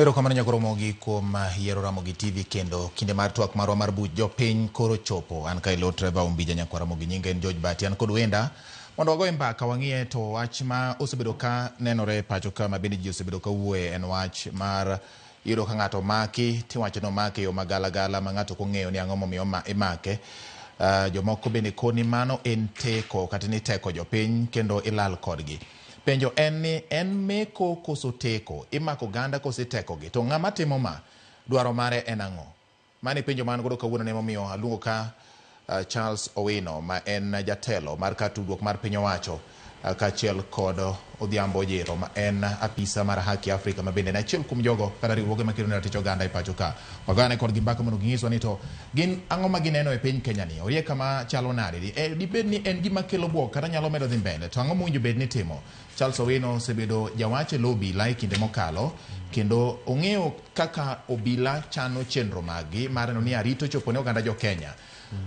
Ero kamano nyakoro Ramogi kuom yiero Ramogi TV kendo kinde mar twak marwa mar buch jopiny koro chopo. An ka ilo Trevor Umbija nyakwa Ramogi, nyinga en George Bati an kod wenda mondo wagoye mbaka wang'iye to wach ma osebedo ka nenore pacho ka ma bende ji osebedo ka wuoye en wach mar yudo ka ng'ato maki tiwacho no make yo magalagala ma ng'ato kong'eyo ni ang'o momiyo imake. Jomoko bende koni mano en teko kata ni teko jopiny kendo ilal kodgi. Penjo en ni en meko koso teko, imako ganda kose teko gi, to ng'ama timo ma dwaro mare en ang'o? Mani penjo man godo kawuono ne momiyo aluongo ka Charles Owino ma en jatelo mar ka tudruok mar piny owacho kaachiel kod Odhiambo Ojiro ma en apisa mar Haki Afrika ma bende en achiel kuom jogo kata riwruoge makelo ne ratich oganda e pacho ka. Wagane kod gimbaka mondo ginyiswa ni to gin ang'o ma gineno e piny Kenya ni, orie kama chalo nade, dibed ni en gima kelo buok kata nyalo medo dhi mbele, to ang'o mowinjo bed ni timo? Charles Owino osebedo jawache lo obila e kinde mokalo kendo ong'eyo kaka obila chano chenro magi mar neno ni arito chopo ne oganda jo Kenya.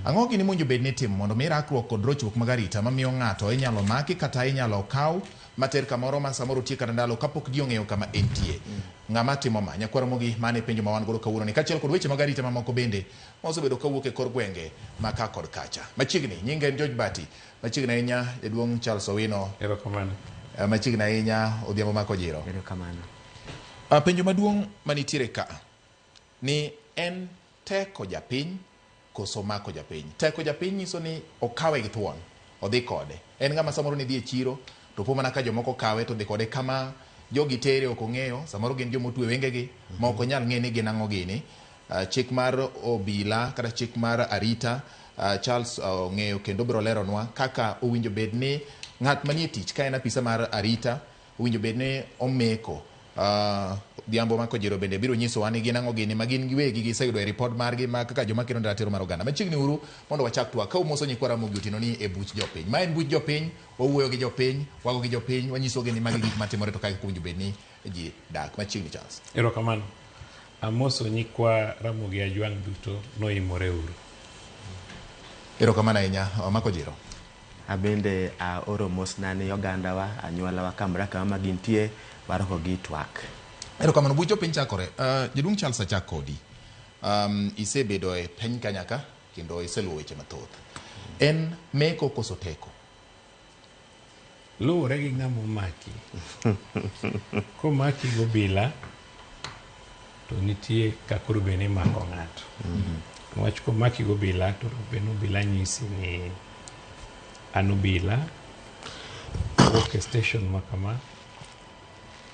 Ang'o gini mowinjo bed ni timo mondo mi rakruok kod rochruok mag arita mamiyo ng'ato inyalo maki kata inyalo kaw mater kamoro ma samoro tie kata ndalo kapok ji ong'eyo kama entie? Ng'ama timo ma? Nyakwa Ramogi, mane penjo ma wan godo kawuono ni kaachiel kod weche mag arita mamoko bende ma osebedo kawuok e kor gwenge ma ka kod kacha. Machiegni, nyinga en George Bati, machiegni ahinya jaduong' Charles Owino. Erokamano. Machiegni ahinya Odhiambo mak Ojiro. Erokamano. Penjo maduong' manitiere ka ni en teko japiny koso mako japiny. Teko japiny nyiso ni okawe gi thuon, odhi kode. En ng'ama samoro ni dhi e chiro to po mana ka jomoko kawe to dhi kode kama jogi tere ok ong'eyo, samoro gin jomo twe wengegi ma ok onyal ng'e ni gin ang'o gini. Chik mar obila kata chik mar arita Charles ong'eyo kendo biro leronwa kaka owinjo bed ni ng'at manie tich ka en apisa mar arita owinjo bed ni omeko. Odhiambo mak Ojiro bende biro nyisowa ni gin ang'o gini ma gin giwegi giseyudo e ripod margi ma kaka joma kelo ratiro mar oganda. Machiegni uru mondo wachak twak ka umoso nyikwa Ramogi otieno ni e buch jopiny. Ma en buch jopiny, wawuoyo gi jopiny, wago gi jopiny, wanyisogi ni magi gik matimore to kaka owinjo bed ni ji dak. Machiegni Charles. Erokamano. Amoso nyikwa Ramogi ajwang' duto noimore uru. Erokamano ahinya mak Ojiro. Abende oro mosna ne oganda wa anyuola wa kamra kama gintie baroko gi Twak. Erokamano, buch jopiny chakore. Jaduong' Charles achak kodi. Isebedo e piny Kenya ka kendo iseluwo weche mathoth. En meko koso teko? Luwore gi ng'ama omaki. Komaki gobila to nitie kakoro bende imako ng'ato. Wach komaki gobila to bende obila nyisi ni an obila wuok e station makama,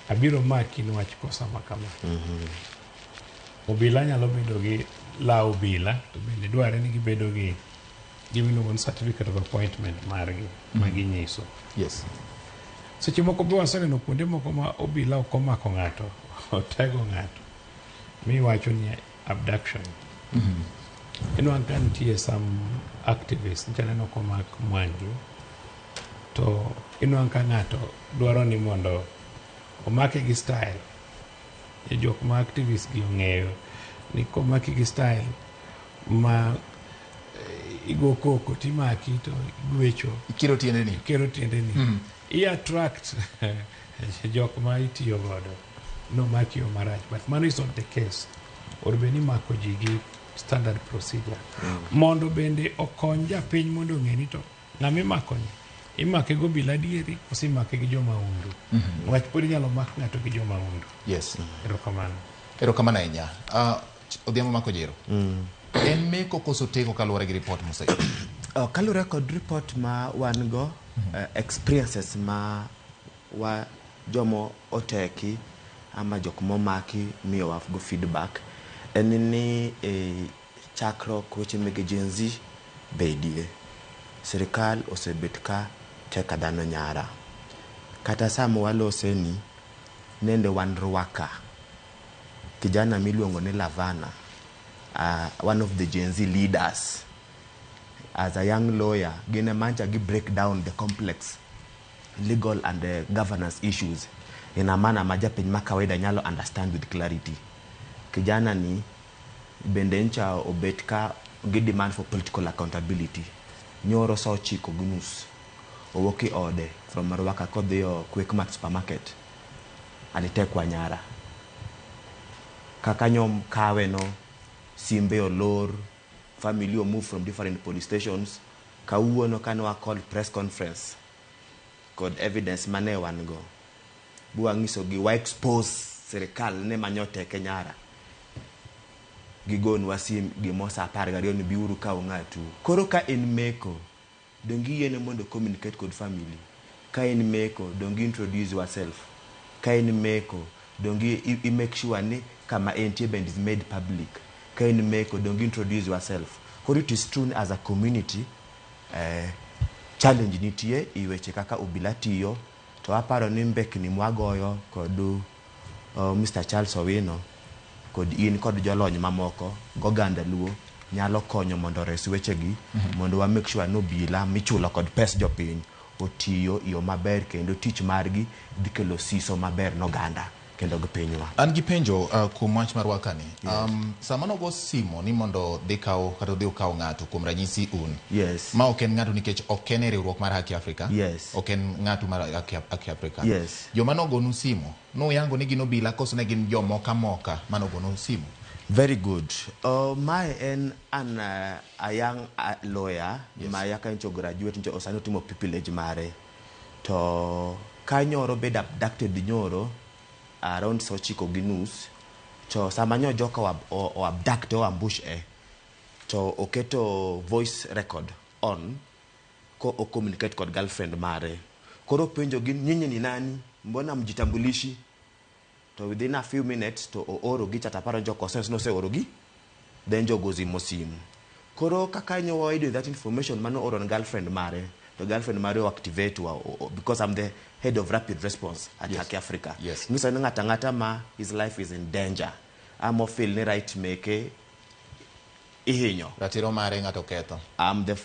abiro maki niwach kosa makama. Obila nyalo bedo gi law obila to bende dware ni gibedo gi gimiluongo ni certificate of appointment margi maginyiso. Yes. Seche moko be waseneno kuonde moko ma obila ok omako ng'ato, otego ng'ato, miwacho ni abduction. Inwang' ka nitie some activists nchaneno komak Mwangi to inwang' ka ng'ato dwaro ni mondo omake gi style. Jok ma activists gi ong'eyo ni komaki gi style ma igo koko timaki to igwecho. Ikiro tiende ni. Ikiro tiende ni. I-attract jok ma itiyo godo. No maki yo marach. But mano is not the case. Orbeni mako ji gi standard procedure. Mondo bende okony japiny mondo ng'e ni to ng'ama imako ni imake go bila dieri ose imake gi joma undu. Wach pod inyalo mak ng'ato gi joma undu. Yes. Erokamano. Erokamano ahinya. Odhiambo mak Ojiro. En meko koso teko kaluwore gi report moseyudo? Kaluwore kod report ma wan go, experiences ma wa jomo oteki ama jok momaki miyo wa go feedback en ni chakruok weche mege Gen Z bedie. Sirikal osebet ka teka dhano nyara. Kata sama walose ni nende wan rwaka kijana miluongo ni Lavana, one of the Gen Z leaders. As a young lawyer, gine mancha gi break down the complex legal and governance issues in a manner ma japiny ma kawaida nyalo understand with clarity. Kijana ni bende ncha obet ka gi demand for political accountability. Nyoro sa 9:30 owoki ode from Rwaka kodhi Quickmart supermarket alitekwa nyara. kaka nyom kawe no simbe olor family o move from different police stations kawuono kane wa call press conference kod evidence mane wan go bua ngiso gi wa expose serikal ne manyote Kenyara gigon wasim gi mosa 12 ni biuru ka ngatu koro ka en meko dongi yene mondo communicate kod family ka en meko dongi introduce yourself ka en meko dongi I make sure ni kama entie band is made public ka en meko dongi introduce yourself koro it is true as a community challenge nitie iweche kaka obilatiyo to aparo ni mbekni mwagoyo kod Mr. Charles Owino kod in kod jolony mamoko goganda luo nyalo konyo mondo res wechegi mondo wa make sure no bila michulo kod pes jopiny otiyo iyo maber kendo tich margi dikelo siso maber no ganda kendo gipinywa. An gi penjo kuom wach mar wakani. Sama nogo simo ni mondo dikaw kata dhi ukaw ng'ato kuom ranyisi un. Yes. Ma ok en ng'ato nikech ok en riwruok mar Haki Afrika. Yes. Ok en ng'ato mar Haki Afrika. Yes. Joma nogonu simo no yango ni gino bila koso ne gin jomoka moka manogonu simo. Very good. My an a young lawyer, yes. My yakancho graduate ncho osano timo pupillage mare. To kanyoro bed abducted nyoro around Sochiko Ginus. To samanyo joka o abduct o ambush to oketo voice record on ko o communicate kod girlfriend mare. Koro penjo gin nyinyi ni nani? Mbona mjitambulishi? To within a few minutes to orogi chataparo joko sense no se orogi then jogozi mosim koro kakanyo wide that information mano oron girlfriend mare the girlfriend mare activate because I'm the head of rapid response at Haki Africa. Yes. Ngisa ngata ma his life is in danger. Amo feel ni right make ihinyo ratiro mare ngato ketho. I'm the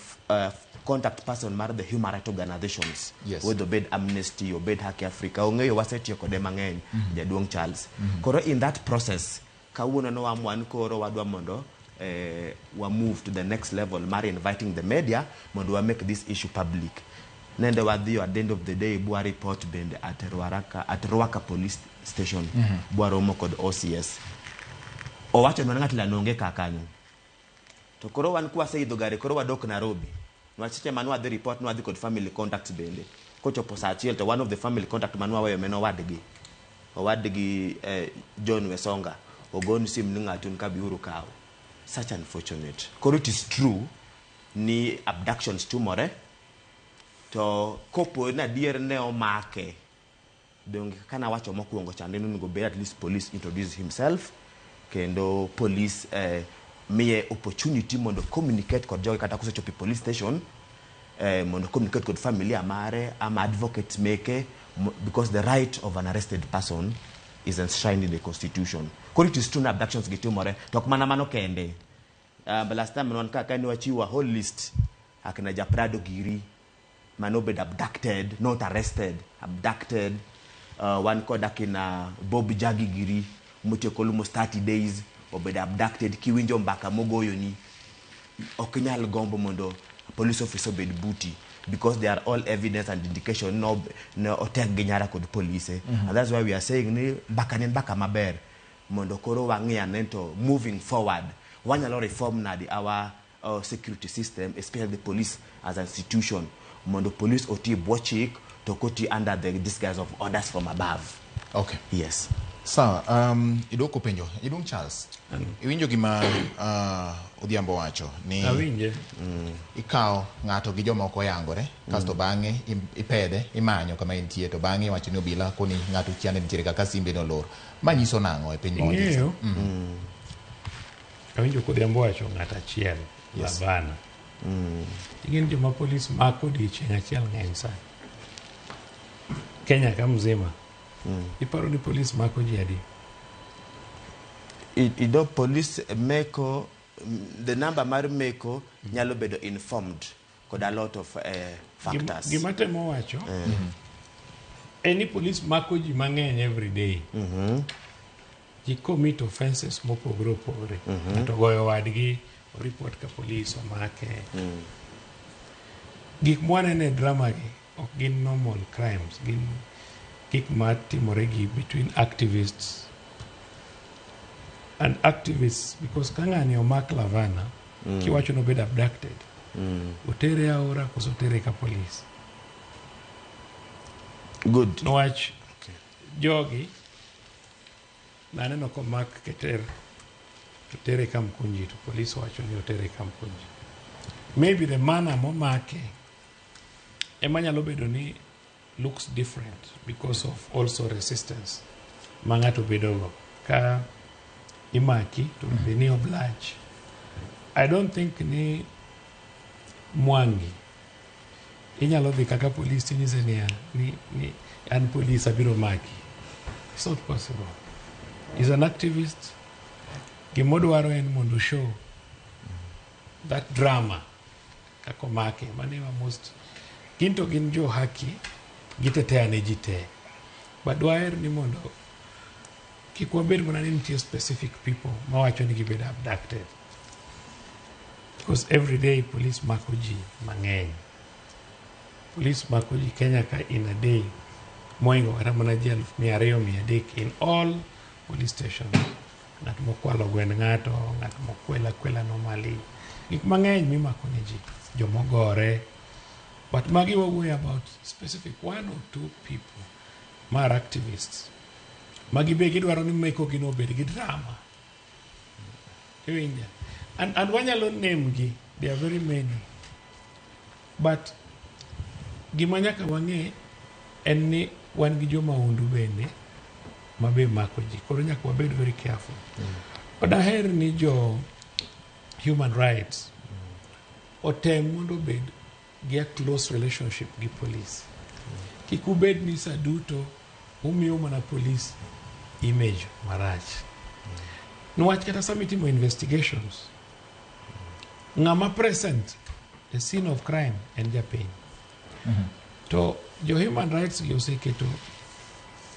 contact person mar the human rights organizations. Yes. With the bed Amnesty or bed Haki Africa ongeyo waseti kode mangeny jaduong Charles. Koro in that process kawuono no amwan koro wadwa mondo we move to the next level mar inviting the media mondo we make this issue public. Nende wadhi at the end of the day bua report bend at Ruaka police station bua romo kod OCS. Owacho no ngati la nonge kakanyo. To koro wan kwa sei dogare koro wadok Nairobi. Wachiche manwa the report no adhi kod family contact bende. Kochopo sa achiel to one of the family contact manwa weyo meno wadgi John Wesonga ogon sim ni ng'atun ka biuru kaw. Such unfortunate. Koro it is true ni abductions tumore to kopo na dier ne omake dong kana wacho mokuongo chande no go be at least police introduce himself kendo police me opportunity mondo communicate kod jogi kata kusechopi police station mondo communicate kod family amare am advocate make because the right of an arrested person is enshrined in the constitution. Kori it is true abductions gitimore to mana mano kende last time non kaka ni wachiwa whole list akina Japrado Giri mano bed abducted not arrested abducted one called akina Bob Jagi Giri muteko almost 30 days obed abducted kiwinjo mbaka mogoyo ni okinyal gombo mondo police officer bed booty because they are all evidence and indication no otek ginyara kod police and that's why we are saying ni mbaka maber mondo koro wang'ia nento moving forward wanyalo reform na our security system especially the police as an institution mondo police oti bochik to koti under the disguise of orders from above. Okay. Yes. So, idoko penjo, idung Charles. Iwinjo gima Odhiambo wacho ni awinje ikaw ng'ato gi joma ok oyangore kasto bang'e ipede imanyo kama entie to bang'e wacho ni obila koni ng'ato chiane nitiere kaka simbe no lor manyiso nang'o e piny ng'eyo awinjo Odhiambo wacho ng'ato achiel labana ing'en joma polis mako odiochieng' achiel ng'eny sana Kenya ka mzima iparo ni polis mako ji adi ido police meko the number mar meko nyalo bedo informed kod a lot of factors. Gimatemo wacho any police mako ji mang'eny every day ji commit offenses mopogore opogore to goyo wadgi report ka police omake gik mwanene drama gi ok gin normal crimes gin gik matimore gi between activists and activists, because kangani omak Lavana, kiwacho no bed abducted. Otere aora koso tere ka police. Good. No watch. Jogi naneno ko mak keter to tere kam kunji to police wacho ni otere kam kunji. Maybe the manner momake emanyalo bedo ni looks different because of also resistance mangato bedogo ka imaki to be ni oblige. I don't think ni Mwangi inyalo dhi kaka police tinyise ni an police abiro maki. It's not possible. He's an activist. Gimodwaro en mondo show that drama kako make manema most ginto gin jo haki gitetea ne jite. But dwaer ni mondo kikwabed mana ni nitie specific people mawacho ni gibed abducted. Because every day police mako ji mang'eny. Police mako ji Kenya ka in a day moingo kata mana ji 200-300 in all police stations. Ng'at mokwalo gwen ng'ato, ng'at mokwela normally. Gik mang'eny mimako ne ji, jomogore. But magi wawuoyo about specific 1 or 2 people mar activists. Magi be gidwaro ni meko gino bed gi drama. Iwinja. And wanyalo name gi, there are very many. But gima nyaka wang'e en ni wan gi joma undu bende mabe mako ji. Koro nyaka wabed very careful. But aher ni jo human rights otem mondo bed gi a close relationship gi police. Kik ubed ni saduto umiyo mana police image marach. Nwach kata sama itimo investigations, ng'ama present the scene of crime en japiny. To jo human rights gi oseketo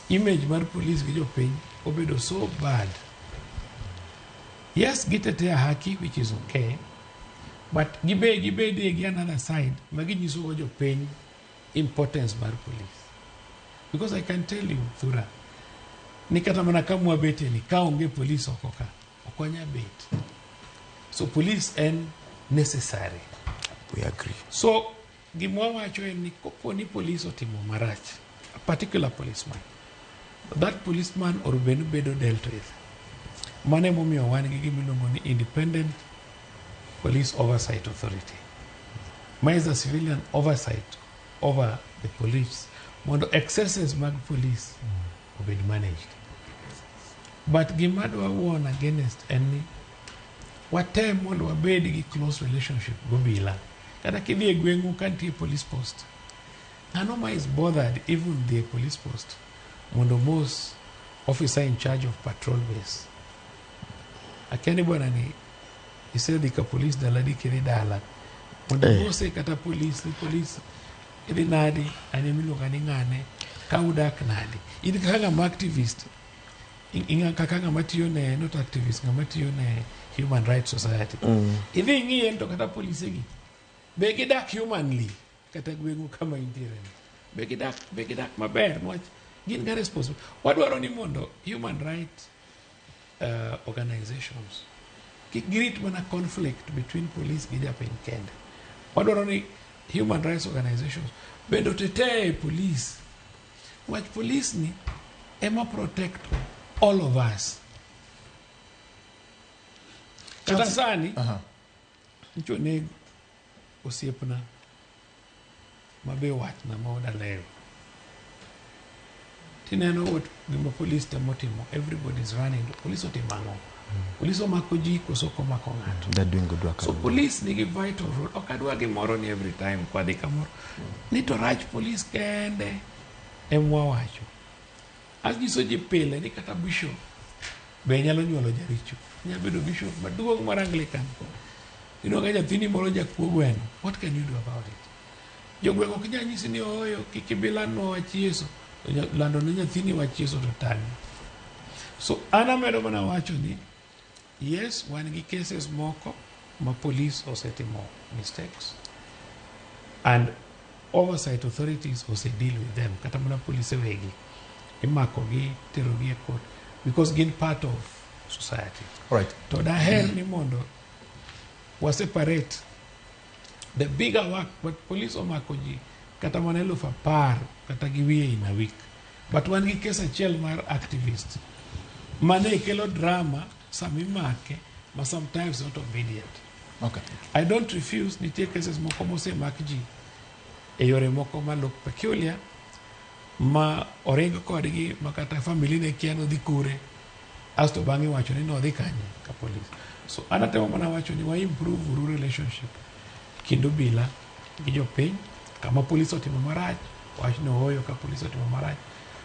image mar police gi jopiny obedo so bad. Yes, gitetea haki, which is okay, but gibede gi another side maginyiso go jopiny importance mar police. Because I can tell you, Thura, ni kata mana kamwa bete ni kaonge police okoka okwanya bet. So police en necessary. We agree. So gimwa wacho en ni kopo ni police otimo marach, a particular policeman, that policeman or bedo dealt with. Mane momiyo wan gi gimiluongo ni Independent Police Oversight Authority. Ma is a civilian oversight over the police. Mondo excesses mag police obed managed. But gimadwa warn against any watem mondo wabed gi close relationship gobila. Kata kidhi e gwengu kantie police post. Ng'ano ma is bothered even the police post mondo mos officer in charge of patrol base. Akeni bwana ni isedhi ka police daladi kiri dala. Mondo mose kata police ili nadi anemiluonga ni ng'ane ka udak nadi. Idhi kaka ng'ama activist. Inga kaka ng'ama tiyo ne not activist, ng'ama tiyo ne Human Rights Society. Idhi ng'iye to kata police gi be gidak humanly kata gwengu kama intiere. Be gidak maber nwach gin ga responsible. Wadwaro ni mondo human rights organizations kik girit mana conflict between police gi japiny kende. Wadwaro ni human rights organizations bendo tetee police. Wach police ni ema protect all of us. Kata sani ncho ne osiepna mabe watna maoda leo. Tineno what gima police temotimo, everybody is running. Police otimango. Police omako ji koso komako ng'ato. They're doing good work. So police nigi vital role. Okadwa gimoro ni every time kwa dhi kamoro. Ni to rach police kende emwa wacho. Agiso ji pile ni kata bishop be nyalo nyuolo jaricho. Nyalo bedo bishop maduong' mar Anglican. Ka nyathini moro jakuo gweno. What can you do about it? Jogweng' ok nyal nyisi ni oyo kibilanwa wach Yesu. Lando ne nyathini wach Yesu to tani. So anamedo mana wacho ni yes, wan gi cases moko ma police osetimo mistakes and oversight authorities deal with them. Kata mana police wegi imako gi tero gi e court because gin part of society. All right. To daher ni mondo was separate the bigger work, but police omako ji kata mana 10,000 kata giwiye in a week. But wan gi case achiel mar activist mane kelo drama samimake ma sometimes not obedient. Okay. I don't refuse nitie cases moko mosemak ji e yore moko ma look peculiar ma oring kodgi ma kata family ne kia nodhi kure asto bang'e wacho ni nodhi kanye ka police. So anatemo mana wacho ni wa improve uru relationship kind obila gi jopiny. Kama police otimo marach wach ni oyo ka police otimo marach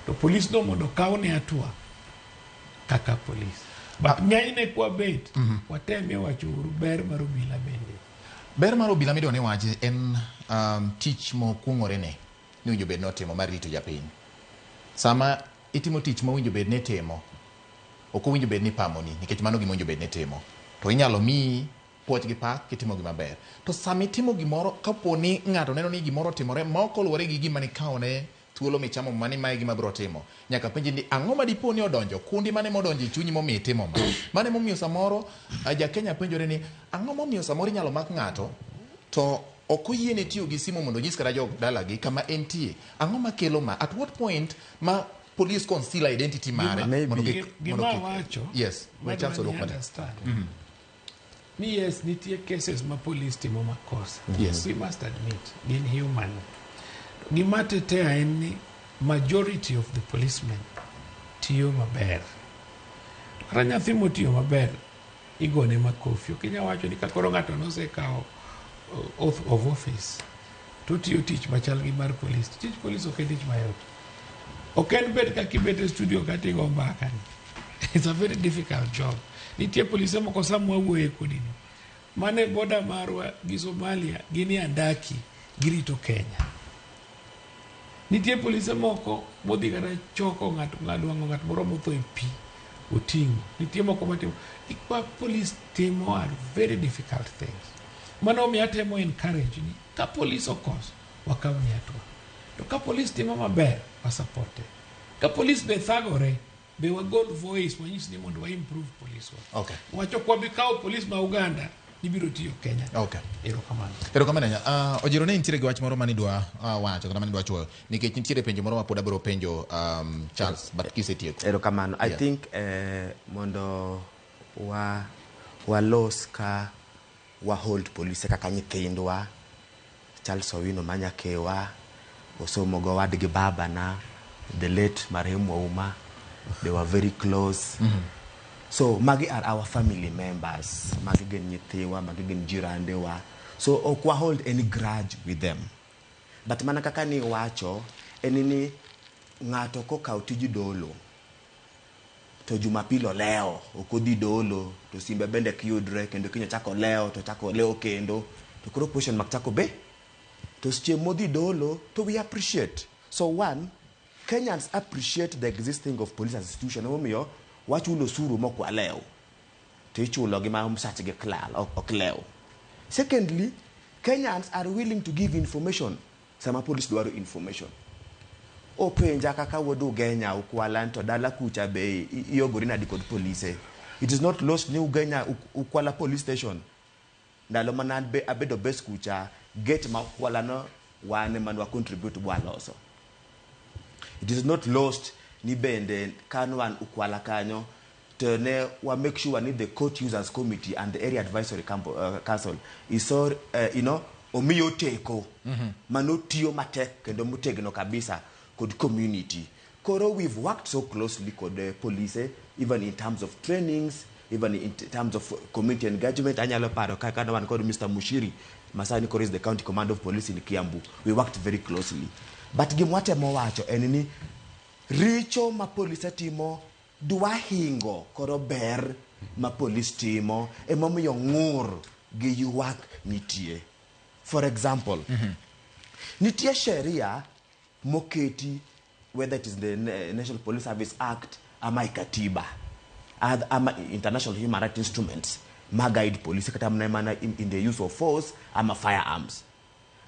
to police no mondo kaw ne atua kaka police. But ng'enyne kwa bet watemie wacho uru ber mar obila bende. Ber mar obila midwa ni wachi en tich mokwong'ore ne ni winjo bed notimo mar rito japiny. Sama itimo tich ma winjo bed ne timo, ok winjo bed ni pamoni nikech mano gima winjo bed ne timo. To inyalo mi puoch gi pak kitimo gima ber. To sama itimo gimoro kapo ni ng'ato neno ni gimoro timore ma ok oluwore gi gima ni kaone thuolo michamo mani mae gima biro timo, nyaka penji ni ang'o ma dipo ni odonjo kundi mane modonjo e chunyi momiyo itimo ma. Mane momiyo samoro ja Kenya penjore ni ang'o momiyo samoro inyalo mak ng'ato to ok oyiene tiyo gi simu mondo onyis kata jog dalagi kama entie. Ang'o makelo ma? At what point ma police conceal identity mare? Gima wacho yes, we chance to understand. Ni yes, nitie cases ma police timo makosa. Yes. We must admit, gin human. Gima tetea en ni majority of the policemen tiyo maber. Kata nyathi motiyo maber igone makofi. Okinya wacho ni kakoro ng'ato nosekao oath of office to tiyo tich machal gi mar police. Tich police ok en tich mayot. Ok en bet kaka ibet e studio kata igo mbaka ni. It's a very difficult job. Nitie polise moko samwa wuoye kodini mane boda marwa gi Somalia gini andaki girito Kenya. Nitie polise moko modhi kata choko ng'ado ng'at moro motho e pi oting'o. Nitie moko matimo ikwa police timo are very difficult things. Mano mi atemo encourage ni ka police okos wakaw ni atua. To ka police timo maber pasaporte. Ka police be thagore be wagol voice wanyisi ni mondo wa improve police work. Okay. Wacho kwa bikao police ma Uganda ibiro tiyo Kenya. Okay. Erokamano. Ojiro ne nitiere gi wach moro manidwa wacho kata manidwa chuoyo nikech nitiere penjo moro ma pod abiro penjo Charles but kisetieko. Erokamano. I think mondo walos ka wa hold police kaka nyithindwa. Charles Owino manyakewa osomo go wadgi baba na the late marehemu Ouma. They were very close. So magi are our family members. Magi gen nyithiwa, magi gen jirandewa. So okwa hold any grudge with them. But mana kaka ni wacho enini ng'ato kokaw tiji dolo to Jumapili leo okodhi dolo to simbe bende kiyudre kendo kinya chako leo to chako leo kendo to koro position mak chako be to seche modhi dolo to we appreciate. So one, Kenyans appreciate the existing of police as institution. Omiyo wachulo suru mokwa leo to ichulo gi ma msach gi klal ok leo. Secondly, Kenyans are willing to give information. Sama police dwaro information. Openja kaka wodu Ugenya ukwala to dala kucha be iyogori na dikod police. It is not lost ni Ugenya ukwala police station. Ndalo mana abedo best kucha get ma ukwala no wane man wa contribute bwala also. It is not lost ni bende kanwan ukwala kanyo to ne wa make sure ni the court users committee and the area advisory council is so omiyo teko manotiyo matek kendo mutegno kabisa kod community. Koro we've worked so closely with the police even in terms of trainings, even in terms of community engagement. Anyalo paro kaka one called Mr. Mushiri Masani Koro is the county commander of police in Kiambu. We worked very closely. But gimwate mowacho enini richo ma police timo dwa hingo koro ber ma police timo emomiyo ng'ur gi yuak nitie. For example, nitie sheria moketi, whether it is the National Police Service Act ama ikatiba ama international human rights instruments ma guide police kata mna in the use of force ama firearms,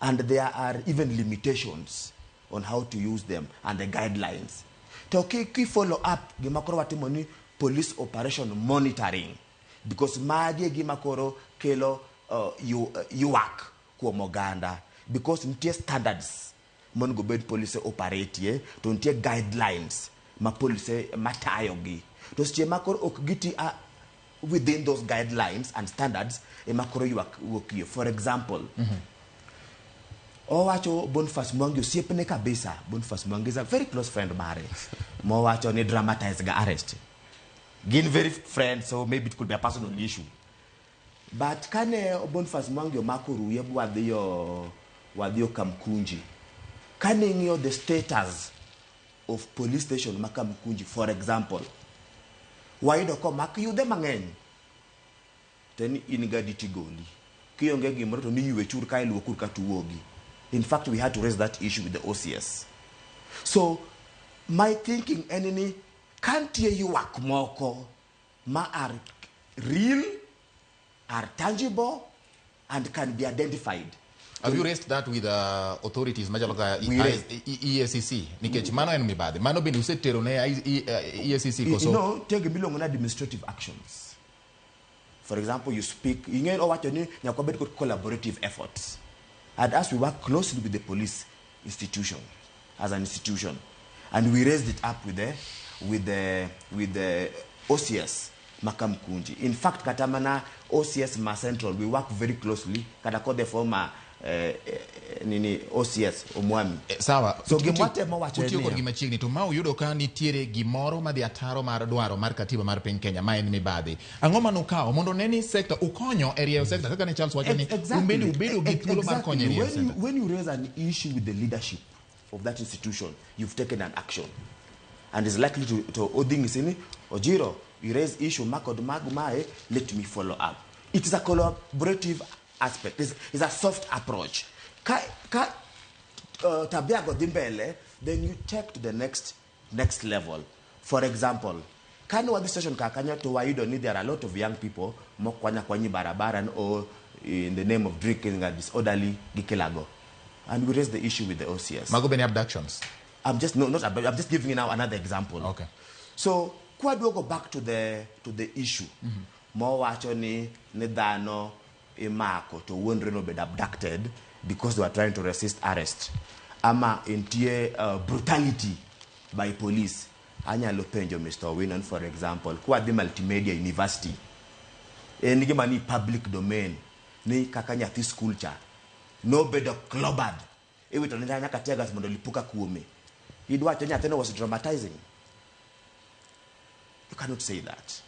and there are even limitations on how to use them and the guidelines. To ki follow up gimakoro watimo ni police operation monitoring, because magi gima koro kelo yuak kuom oganda, because nitie standards mon go bed police operate to nitie guidelines ma police matayogi, to seche ma koro ok giti within those guidelines and standards ema koro yuak wuokie. For example, owacho Boniface Mwangi osiepne kabisa. Boniface Mwangi is a very close friend mare. Mowacho ni dramatize ga arrest. Gin very friends, so maybe it could be a personal issue. But kane Boniface Mwangi omako ruye wadhiyo Kamkunji, kane ng'iyo the status of police station ma Kamkunji, for example, wayudo komak yudhe mang'eny, then in ga diti goli. Kionge gimoro to ni ywe chur ka iluwo kur ka tuwogi. In fact, we had to raise that issue with the OCS. So, my thinking, enemy, can't you work moko ma are real, are tangible, and can be identified. Have you raised that with authorities? EACC. Nikech mano en mibadhi. Mano bende usetero ne EACC koso. No, take milongo na administrative actions. For example, you speak, ingen o wacho ni nyaka bed kod collaborative efforts. And as we work closely with the police institution, as an institution, and we raised it up with the OCS Makam Kunji. In fact, Katamana OCS Ma Central, we work very closely. Katako the former OCS Omwami. Sawa. So gimwate mo wacho ni kod gima chiegni to ma uyudo ka nitiere gimoro madhi ataro mar dwaro mar katiba mar piny Kenya ma en mibadhi. Ang'o mano kawo mondo neni sector ukonyo area sector kaka ne Charles wacho ni ubedo gi thuolo mar konyo area sector. When you raise an issue with the leadership of that institution, you've taken an action, and is likely to Odhiambo, Ojiro, you raise issue makod magmae, let me follow up. It is a collaborative aspect. It's a soft approach. Tabia godimbele, then you take to the next level. For example, kani wadi station kakanya to waido ni there are a lot of young people mokwanya kwanyi barabaran or in the name of drinking a disorderly gikilago, and we raise the issue with the OCS. Magobeni abductions. I'm just giving you now another example. Okay. So kwa do go back to the issue. Mo wacho ni nedano imako to wondre no be abducted because they were trying to resist arrest. Ama intie brutality by police. Anyalo penjo Mr. Owino, for example, kwa the multimedia university. Enigema ni public domain. Ni kakanya thi school cha. No bedo clubbed. Ewe to nenda nyakatega mondo lipuka kuome. Idwa chonya tena was dramatizing. You cannot say that.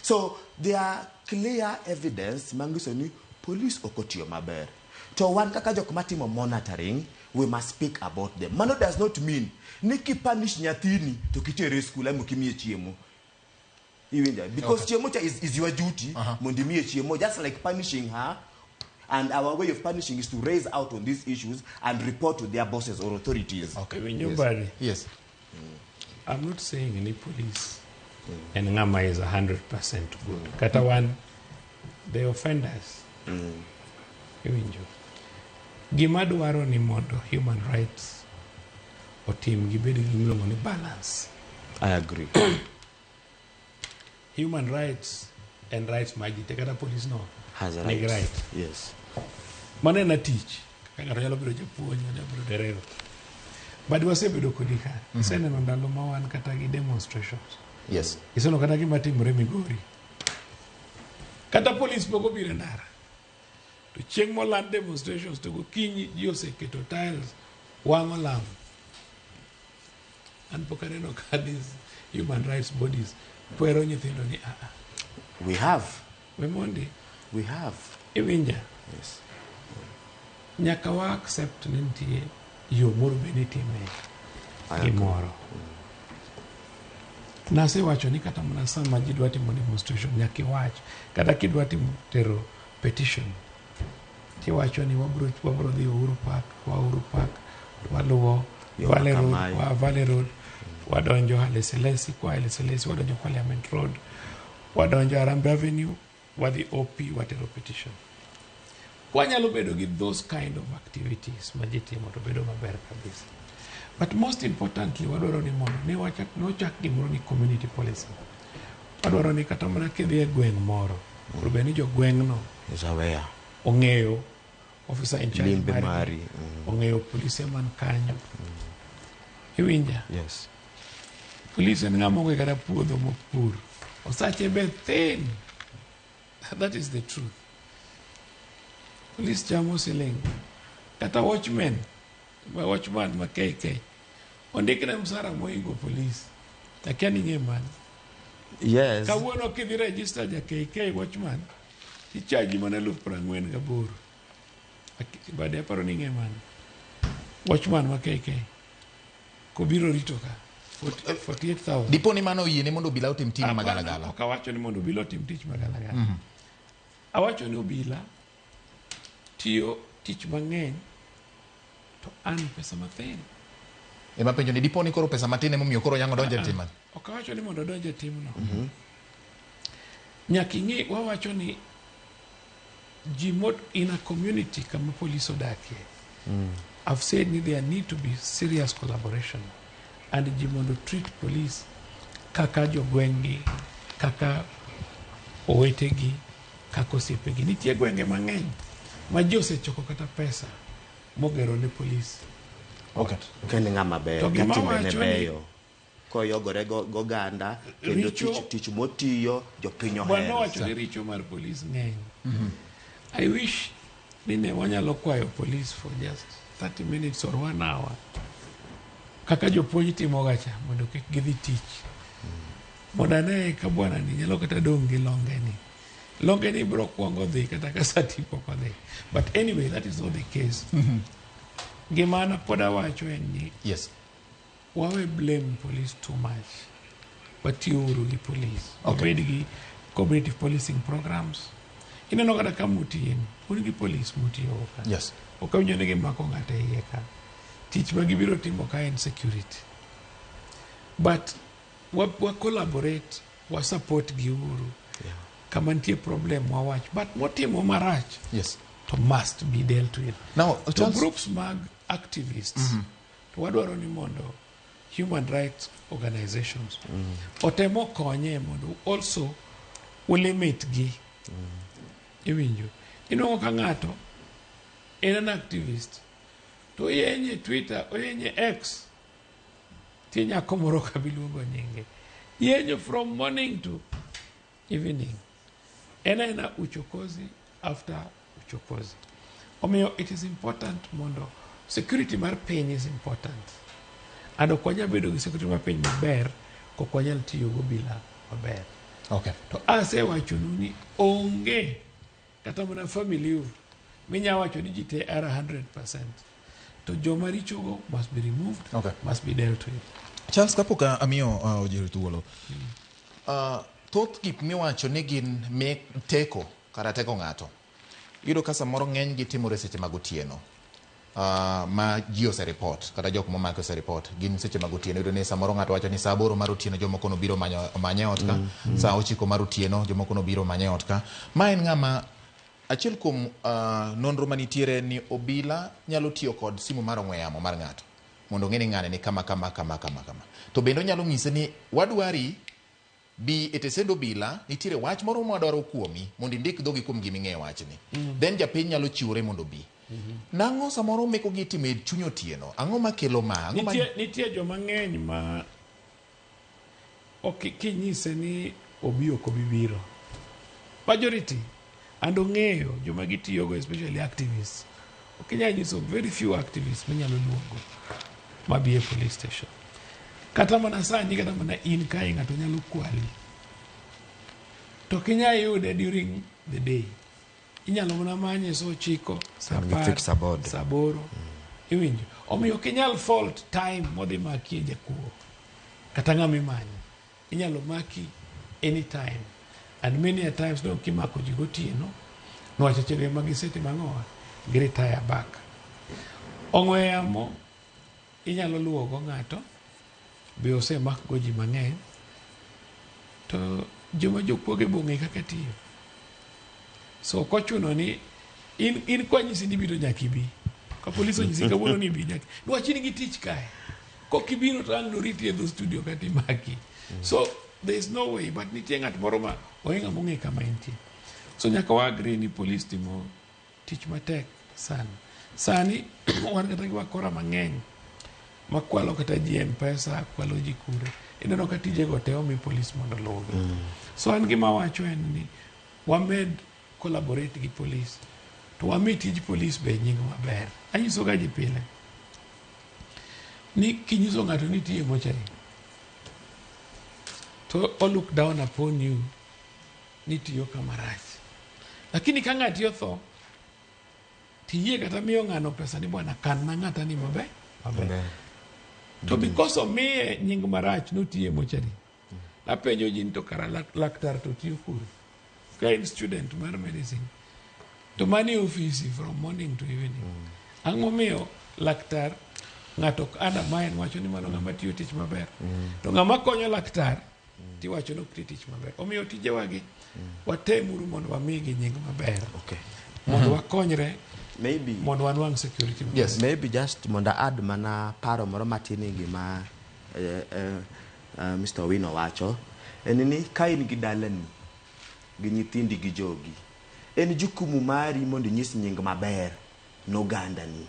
So there are clear evidence mangisoni police okotio maber. To one kaka jokumatimo monitoring, we must speak about them. Mano does not mean niki punish nyathini to kitere school amu kimie chiemo. Because chiemo is your duty, mundimie chiemo, just like punishing her. And our way of punishing is to raise out on these issues and report to their bosses or authorities. Okay. Yes. I'm not saying any police and Ngama is 100% good. Kata one, the offenders. Gimadwaro ni mondo human rights or team gibedi gimilongo ni balance. I agree. Human rights and rights majite kata police no has a right. Yes. Mane na teach kanga yalo biro japuonj na biro derero. But wasebedo kodika. Sene no ndalo ma wan kata gi demonstrations. Yes. Isono kata gima timore Migori. Kata police poko biro ndara. To chieng moland demonstrations to go kinyi jose keto tiles wango lam. And pokareno ka these human rights bodies puero nyithindo ni We have. We have. Iwinja. Yes. Nyaka wa accept nintie yo moro benitime gimoro. Nase wacho ni kata mana sama ji dwa timo demonstration nyaki wach kata kidwa timo tero petition ti wacho ni wabro dhi Uhuru Park waluwo Valley Road wadonjo Haleselesi kwa Haleselesi wadonjo Parliament Road wadonjo Harambee Avenue wadhi OP watero petition. Wanyalo bedo gi those kind of activities majitimo to bedo maber kabisa. But most importantly wadwaro ni mondo ne wachak gimoro ni community policing. adwaro ni kata mana kidhi e gweng' moro bed ni jo gweng'no is aware ong'eyo officer in charge limbe mari ong'eyo polise man kanyo iwinja yes polise en ng'ama onge kata puodho mopur osache be thin that is the truth police chamo siling kata watchman ma KK ondikne msara moingo police lakini ng'e man yes kawuono kidhi register ja KK watchman ichaji mana 48,000 bade aparo ni ng'e man watchman ma KK kobiro rito ka 48,000 dipo ni mano yiene mondo obila otim tich magalagala ok awacho ni mondo obila otim tich magalagala awacho ni obila tiyo tich mang'eny to an pesa mathin ema penjo ni dipo ni koro pesa matin emomiyo koro yango donje tim man ok awacho ni mondo donje timno nyaka ing'e wawacho ni ji in a community kama police odakie I've said there need to be serious collaboration and ji mondo treat police kaka jogweng'gi kaka owetegi kaka osiepegi nitie gwenge mang'eny ma ji osechoko kata pesa mogero ne police okay kende ng'ama beyo To gima katimbe ne wacho ni- beyo koyogore goganda kendo tich motiyo jopiny bwana ohero wacho ni richo mar police ng'eny I wish ni ne wanyalo kwayo police for just 30 minutes or 1 hour kaka jopuonj timoga cha mondo kik gidhi tich mondo ane ka bwana ni nyalo kata dong' gi longe ni biro kuongo dhi kata ka sati pok odhi but anyway that is not the case gimana pod awacho en ni yes wawe blame police too much watiyo uru gi police Okay. wabed gi cooperative policing programs ineno kata ka mutien un gi police mutiyo ka yes ok awinjo ni gimako ng'ato e iye ka tich ma gibiro timo ka en security but wa collaborate wa support gi uru kama nitie problem wawach but motimo marach yes to must be dealt with now to Charles, groups mag activists to wadwaro ni mondo human rights organizations otemo konye mondo also ulimit gi iwinjo inongo ka ng'ato en an activist to yenye Twitter oyenye X ti nyako moro kabiluongo nyinge yenye from morning to evening ena uchokozi after uchokozi omiyo it is important mondo security mar piny is important and okwanya bedo gi security mar piny maber kokwanyal tiyo go bila maber okay to asewachonu ni onge kata mana family u minya wacho ni ji te are 100% to joma richogo must be removed Okay. must be dealt with Charles kapok amiyo Ojiro thuolo thoth gik miwacho ni gin teko kata teko ng'ato iyudo ka samoro ng'eny gi timore seche mag otieno ma ji oseripot kata jok momaki oseripot gin seche mag otieno iyudo ni samoro ng'ato wacho ni saa 8 mar otieno jomoko nobiro manye ot ka saa 9 mar otieno jomoko nobiro manye ot ka ma en ng'ama achiel kuom nonro manitiere ni obila nyalo tiyo kod simu mar ong'we yamo mar ng'ato mondo ng'e ni ng'ane ni kama to bende onyalo nyise ni wadwari bi e tesend obila nitiere wach moro mwadwaro kuomi mondo indik dhogi kuom giming'e wachni then japiny nyalo chiwore mondo bi nang'o samoro meko gi timo e chuny otieno ang'o makelo ma nitie joma ng'eny ma ok kinyise ni obi ok obi biro majority and ong'eyo joma gitiyogo especially activists ok inyalo nyiso very few activists minyalo luongo mabi e police station kata mana sani kata mana in kae ng'ato nyalo kwali to ok inyalo yude during the day inyalo mana manye saa 9 saa 10 fix about saa 8 iwinjo omiyo ok inyal fault time modhi makie jakuo kata ng'ama imanyo inyalo maki anytime and many a times no kimako ji gotieno nwacho chere magiseti mang'owa giretire back ong'we yamo inyalo luwo go ng'ato be osemak go ji mang'eny to joma jokuoge bong'e kaka tiyo so kochuno ni in kwanyisi ni biro nyaka ibi ka polisi onyisi kawuono ni ibi nyaka niwachi ni gi tich kae kok ibiro to ang' noriti e dho studio kata imaki so there is no way, but nitie ng'at moro ma ohinga mong'e kama entie. So nyaka wa agree ni police timo tich matek sana. Sani wan kata gi wakora mang'eny makwalo kata ji M-Pesa, kwalo ji kure. Ineno ka tijego te omi police mondo luwgi. So an gima wacho en ni wamed collaborate gi police to wami tij police be nying maber. Anyiso ga ji pile ni kinyiso ng'ato ni tiye mochari to all look down upon you ni tiyo kamarach. Lakini ka ng'ati otho tiye kata miyo ng'ano pesa ni bwana kan na ng'ata ni maber. To because of me nying marach no tiye mochari. Apenjo jin to kara laktar to tiyo kuru. Kind student mar medicine. To mani ofisi from morning to evening. Ang'o miyo laktar ng'ato ada maen wacho ni mano ng'ama tiyo tich maber. To ng'ama konyo laktar ti wacho no tiyo tich maber. Omiyo tije wagi watemuru mondo wamigi nying maber. Okay. Mondo wakonyre maybe mondo wanwang security. Yes, maybe just mondo add mana paro moro matini gima Mr. Owino wacho en ni ka in gi dalani gi nyithindi gi jogi en jukumu mari mondo nyis nying maber no gandani.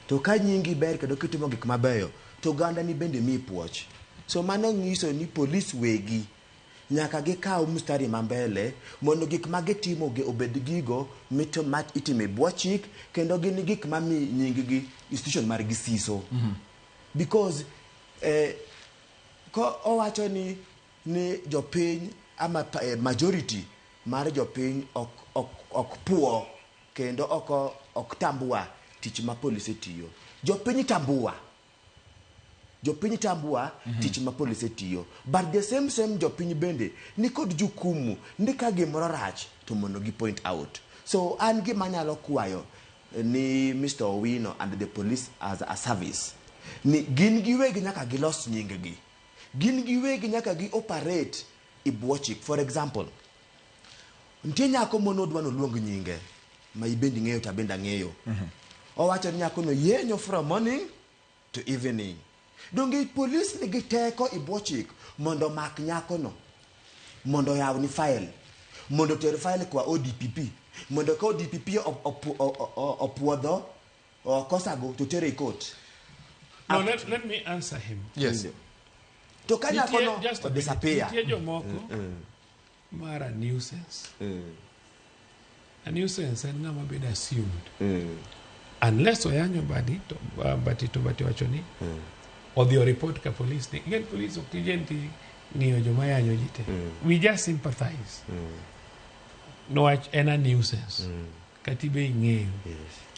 To ka nyingi ber kendo kitimo gik mabeyo to gandani bende mi puoch. So mano nyiso ni police wegi nyaka gikaw mstari mambele mondo gik magitimo ge obed gigo mito mat itime bwo chik kendo gin gik mami nyingi gi institution mar gisiso. Because ko owacho ni jopiny ama majority mar jopiny ok puo kendo ok tambua tich ma police tiyo. Jopiny tambua tich ma police tiyo. But the same jopiny bende ni kod jukumu ni ka gimoro rach to mondo gi point out. So an gima nyalo kwayo ni Mr. Owino and the police as a service ni gin giwegi nyaka gilos nyinggi. Gin giwegi nyaka gi operate i bwo chik. For example, ntie nyako mono dwano luong nyinge ma ibendi ng'eyo ta benda ng'eyo. Owacho ni nyako no yenyo from morning to evening. Donge police ni giteko i bwo chik mondo mak nyako no, mondo yaw ni file, mondo ter file kwa ODPP, mondo ka ODPP opuodho kosago to tere court. No, let me answer him. Yes. To kanya kono disappear. Nitie jomoko mar a nuisance. A nuisance en ng'ama bedo assumed. Unless oyanyo bati wacho ni odhi o report ka police ni gen police ok tijenti ng'iyo joma yanyo jite. We just sympathize. No wach en a nuisance. Kati be ing'eyo.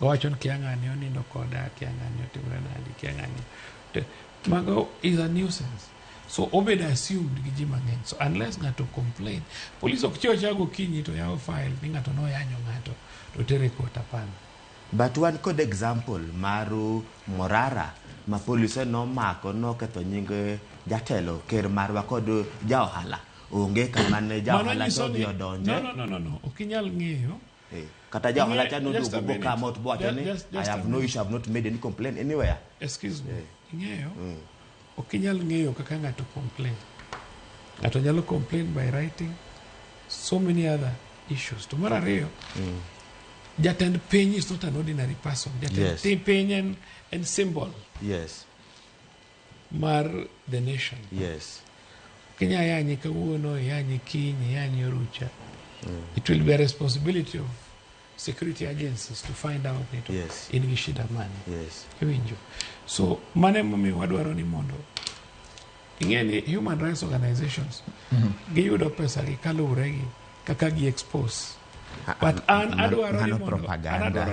Owacho ni kiang'ani onindo koda, kiang'ani otimre nadi, kiang'ani. Mago is a nuisance. So obedo assumed gi ji mang'eny. So unless ng'ato complain, police ok chiew chago kinyi to yawo file ni ng'ato no yanyo ng'ato to tere court apana. But one good example maru Morara ma police no mako no ketho nying jatelo ker marwa kod jaohala onge kama ne jaohala to dio donje. No. Okinyal ng'eyo. Kata jaohala cha no dugo go come out but I have no issue, I have not made any complaint anywhere. Excuse me. Ng'eyo. Okinyal ng'eyo kaka ng'ato complain. Ng'ato nyalo complain by writing so many other issues. To mar ariyo, jatend piny is not an ordinary person. Jatend piny and symbol. Yes. Mar the nation. Yes. Kenya yanyi kawuono, yanyi kiny, yanyi orucha. It will be a responsibility of security agencies to find out nito. Yes. In gishida mani. Yes. Iwinjo. So mane mami wadwaro ni mondo ingeni human rights organizations giyudo pesa gi kalure gi kaka gi expose. But adwaro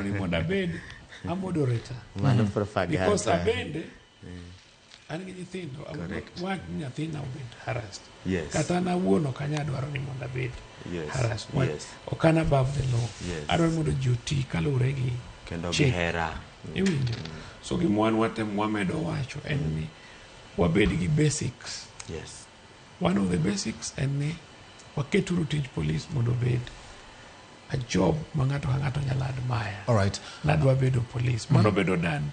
ni mondo abed a moderator. Because abende an gi nyithindo wan nyathina obed harassed. Yes. Kata na wuono kanya adwaro ni mondo abed harassed. Yes. Okana above the law. Yes. Adwaro mondo joti kalure gi kendo gihera. Iwinjo. So gimwan watem wamedo wacho en ni wabed gi basics. Yes. One of the basics en ni waketuru tij police mondo bed a job mangato nyalo admire. All right. Nadwa bedo police. Mano bedo dan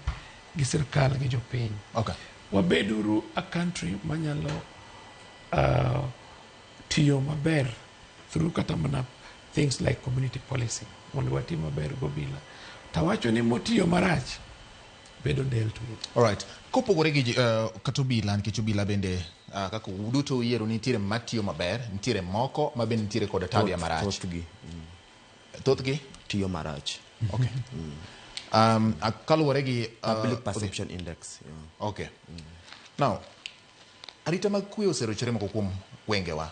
gi sirkal gi jopiny. Okay. Wabeduru a country manyalo tiyo maber through kata mana things like community policing mondo watim maber gobila tawacho ni motiyo marach bedo dealt with. Alright, kopogore gi katobila nikech obila bende kaka uduto uyiero nitiere matiyo maber, nitiere moko ma bende nitiere kod tabia marach. Thothgi tiyo marach. Okay. Kaluwore gi public perception index. Okay. Now, arita mag kwe oserochore moko kuom gwengewa.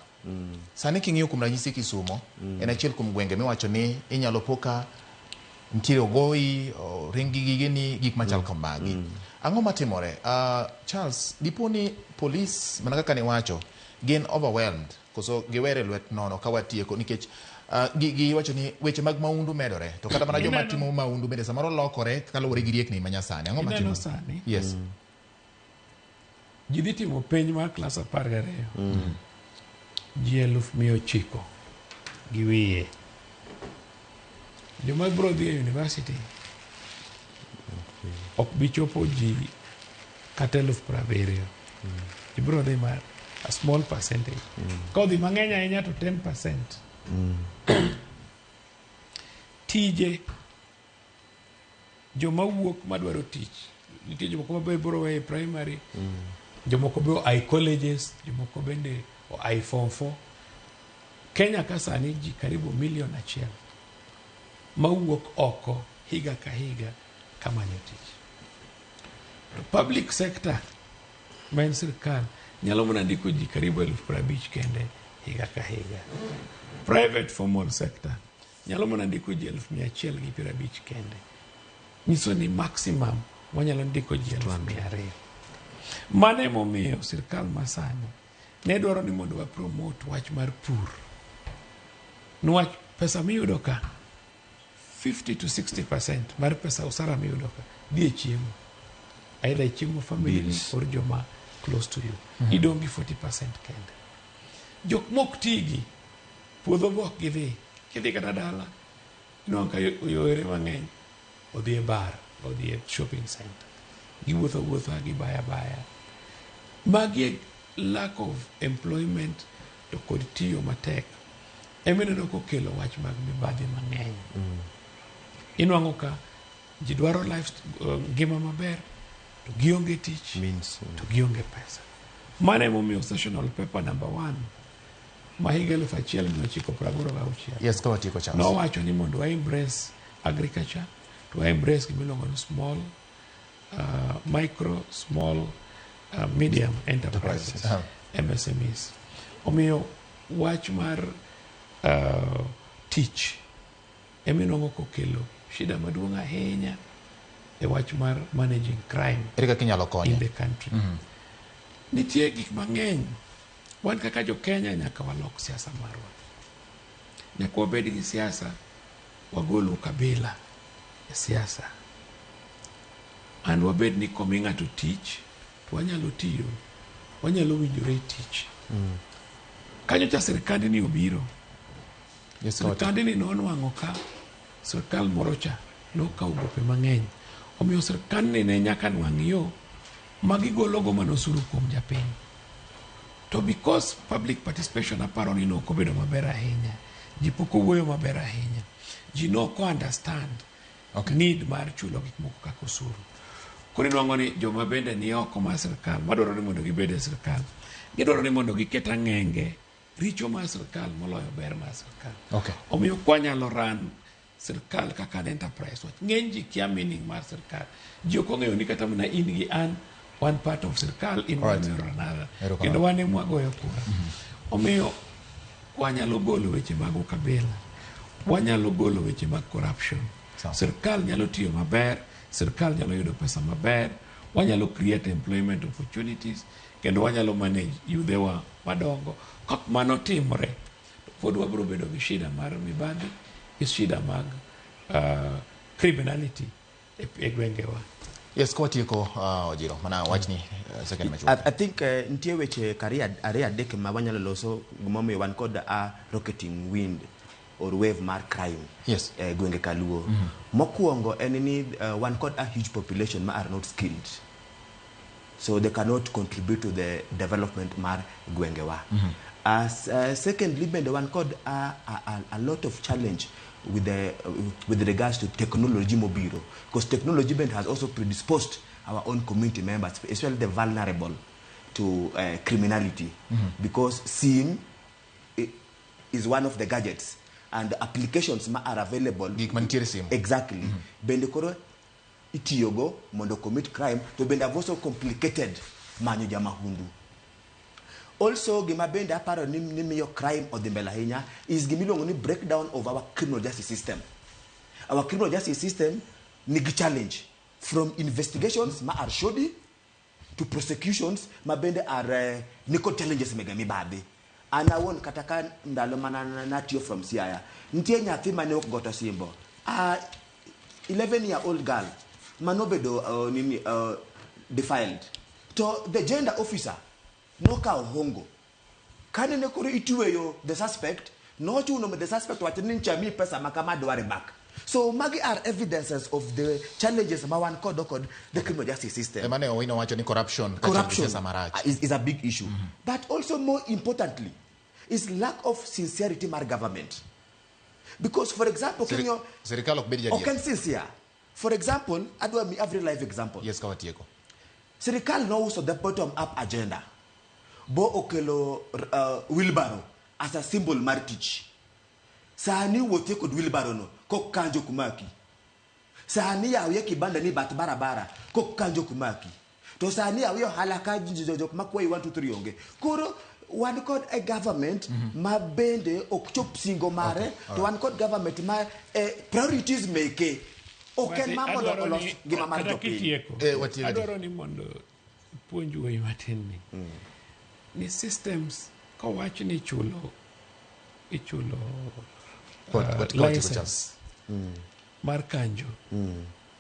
Sani king'iyo kuom ranyisi Kisumo, en achiel kuom gwenge miwacho ni inyalo poka nitiere ogoi, ringi gigeni, gik machal kamagi. Ang'o matimore? Charles, diponi police, mana kaka niwacho, gin overwhelmed, koso giwere lwet nono kawatieko, nikech giwacho ni weche mag maundu medore, to kata mana joma timo maundu bende samaro lokore kaluwore gi riekni manyasani. Ang'o matimore? Sani? Yes. Ji dhi timo penj mar klas 12. Ji 900 gi wiye. Joma biro dhi e university ok bi chopo ji kata 70,000. Ji biro dhi mar a small percentage. Kodhi mang'eny ahinya to 10%. Tije joma wuok madwaro tich, nitie jomoko mabe biro weyo primary, jomoko be ai colleges, jomoko bende ai form 4. Kenya ka sani ji karibu 1 million mawuok oko higa ka higa kamanyo tich. To public sector main sirkal nyalo mana ndiko ji karibu 50,000 kende higa ka higa. Private formal sector nyalo mana ndiko ji 150 kende. Nyiso ni maximum wanyalo ndiko ji 200,000. Mane momiyo sirkal masani ne dwaro ni mondo wa promote wach mar pur. Nwach pesa miyudo ka 50 to 60% mar pesa usara miyudo ka dhi e chiemo. Either chiemo family or joma close to you. Idongi 40% kende. Jok mok tigi puodho bok gidhi. Kidhi kata dala. Inonka yore mang'eny. Odhi e bar, odhi e shopping center. Giwuotho gi baya. Magi lack of employment to kod tiyo matek. Emineno kokelo wach mag mibadhi mang'eny. Inwang'o ka ji dwaro life ngima maber to gionge tich to gionge pesa. Mane momiyo sessional paper number 1 ma higa 1986. Yes, go tieko Charles. No wacho ni mondo wa embrace agriculture, to wa embrace gimiluongo ni small, micro, small, medium enterprises, MSMEs. Omiyo wach mar tich eminongo kokelo shida maduong' ahinya e wach mar managing crime in the country. Nitie gik mang'eny. Wan kaka jo Kenya nyaka walok siasa marwa. Nyaka wabed gi siasa, wagol ukabila e siasa. And wabed ni komi ng'ato tich, to wanyalo tiyo, wanyalo winjore tich. Kanyo cha sirkandi ni obiro. Sirkandi ni nonwang'o ka sirkal moro cha nokawo gope mang'eny. Omiyo sirkandi ne nyaka nwang' yo magigologo manosuru kuom japiny. To because public participation aparo ni nokobedo maber ahinya, ji pok owuoyo maber ahinya, ji noko understand need mar chulo gik moko kaka osuru. Koro inwang'o ni joma bende ni oko mar sirkal madwaro ni mondo gibed e sirkal, gidwaro ni mondo giket ang'enge richo mar sirkal moloyo ber mar sirkal. Omiyo kwanyalo ran sirkal kaka an enterprise. Ng'eny ji kia meaning mar sirkal. Ji ok ong'eyo ni kata mana in gi an one part of sirkal in one way or another. Kendo wan ema wagoyo kura. Omiyo wanyalo golo weche mag ukabila. Wanyalo golo weche mag corruption. Sirkal nyalo tiyo maber. Sirkal nyalo yudo pesa maber. Wanyalo create employment opportunities. Kendo wanyalo manage yudhewa madongo. Kok mano timore. Pod wabiro bedo gi shida mar mibadhi. Gi shida mag criminality e gwengewa. Yes, kwa tieko Ojiro, mana wachni second match. I think ntie weche area dek ma wanyalo loso gumomiyo wan kod rocketing wind or wave mar crime. Yes. Gwenge kaluo. Mokuongo en ni wan kod a huge population ma are not skilled. So they cannot contribute to the development mar gwengewa. Secondly, bende one called a lot of challenge with regards to technology mobile, because technology bend has also predisposed our own community members, especially the vulnerable, to criminality, because SIM is one of the gadgets and the applications are available. Exactly. Bende koro itiyogo mondo commit crime to bende have also complicated manyo jamahundu. Also, gima bende aparo ni your crime or the mbelahinya is gimilongo ni breakdown of our criminal justice system. Our criminal justice system nigi challenge from investigations ma are shoddy to prosecutions ma bende are niko challenges megami babe. Ana won katakan ndalo mana natio from Siaya. Ntie nyathi mane ok goto simbo. 11-year-old girl manobedo defiled. To the gender officer no ka hongo. Kane ne koro ituweyo the suspect, no chuno the suspect watinin chami pesa makama dware back. So magi are evidences of the challenges ma wan kod the criminal justice system. Emane Owino wacho ni corruption is a big issue. But also more importantly is lack of sincerity mar government. Because for example, serikal ok bedi okay, sincere. For example, adwa mi every life example. Yes, kawatieko. Serikal no uso the bottom up agenda. Bo okelo wheelbarrow as a symbol mar tich. Sani wote kod wheelbarrow no kok kanjo kumaki. Sani ya uye kibanda ni bat barabara kok kanjo kumaki. To sani ya uye halaka jok makwa 1 2 3 onge. Koro one called a government ma bende okchop singo mare to one called government ma priorities make oken ma mondo olos gima mar jopiny. Adwaro ni mondo puonju weyo matin ni systems ka wach ni ichulo license mar kanjo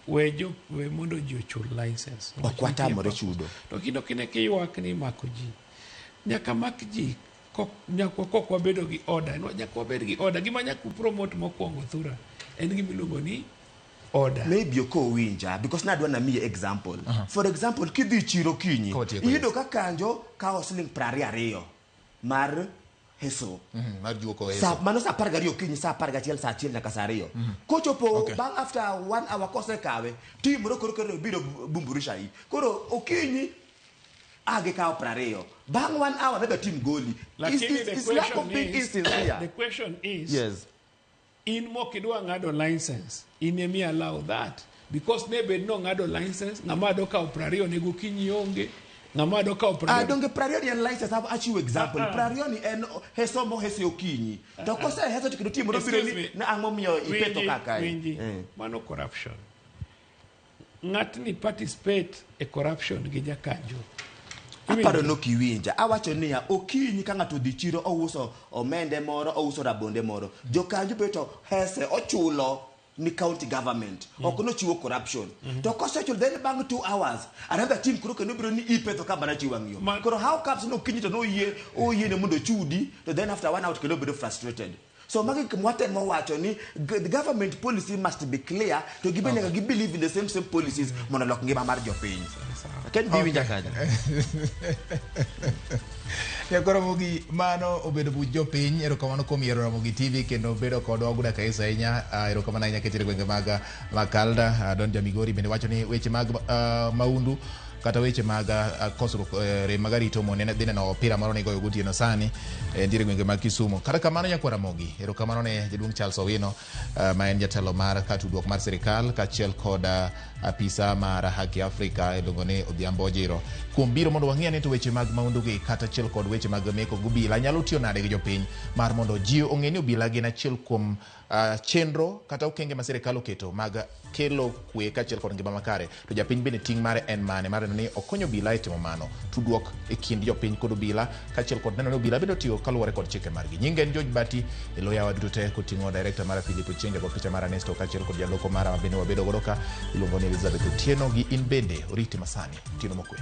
we mondo ji ochul license okwatamore chudo to kido kine kiywak ni mako ji nyaka mak ji kok wabedo gi order nyaka wabed gi order gima nyaka promote mokwongo thura en gimiluongo ni order. Maybe you ko winja because na dwana mi example. For example, kidhi chiro kinyi ido ka kanjo ka osling 22 mar heso. Mar juoko heso. Sa mano sa pargario kinyi sa pargachiel sa chiel nyaka sa riyo. Kochopo bang after 1 hour kose kawe tim ro koro bido bumburisha yi. Koro okinyi age ka 22 bang 1 hour na team goli. It's lack of being insincere. The question is, yes, in mokidwa ngado license inemi allow that because nebe no ngado license ngamado ka 20 nego kinyi onge ngamado ka 20 donge priority and license have achieve example priority en heso mo heso kinyi to kose heso tikido timo biro ni na angomio ipeto kakai mano corruption ngatni participate e corruption gi jakanjo aparo no kiwinja awacho niya okinyi ka ngato dhi chiro ouso omende moro ouso rabonde moro jokanjo beto hese ochulo ni county government okono chiwo corruption to kosechulo then bang 2 hours another team kuro kendo biro ni ipeto ka bana chiwangyo koro how comes no kinyi to no yie ne mundo chudi to then after 1 hour kendo biro frustrated. So magi mwate mo wacho ni the government policy must be clear to give any believe in the same policies monolok ngima mar jopiny. Can be winja kaja. Ya koro Ramogi mano obedo bu jopiny erokamano kuom yiero Ramogi TV kendo bedo kodwa oguda kaisa inya erokamano inya ketire gwenge maga Makalda Don Jamigori bende wacho ni weche mag maundu kata weche mag kosruok magarito monene dhine no opira moro ni goyo gotieno sani ndire gwenge mag Kisumu. Kata kamano nyakwa Ramogi erokamano ne jaduong' Charles Owino ma en jatelo mar katudruok mar sirikal kaachiel kod apisa mar Haki Afrika iluongo ni Odhiambo Ojiro kuom biro mondo wang'e ni to weche mag maundugi kata achiel kod weche mag meko gobila nyalo tiyo nade gi jopiny mar mondo ji ong'e ni obila gin achiel kuom chenro kata okenge ma sirikal oketo mag kelo kwe kaachiel kod ngima makare to japiny bende ting' mare en mane mar neno ni okonyo obila e timo mano tudruok e kind jopiny kod obila kaachiel kod neno ni obila bedo tiyo kaluwore kod chike margi. Nyinge en George Bati iloyawa duto te koting'o director mar Philip Ochienge kod picha mar Ernesto kaachiel kod jaloko mara mabende wabedo godo ka iluongo ni Elizabeth Otieno gi in bende oriti masani Otieno mokwe.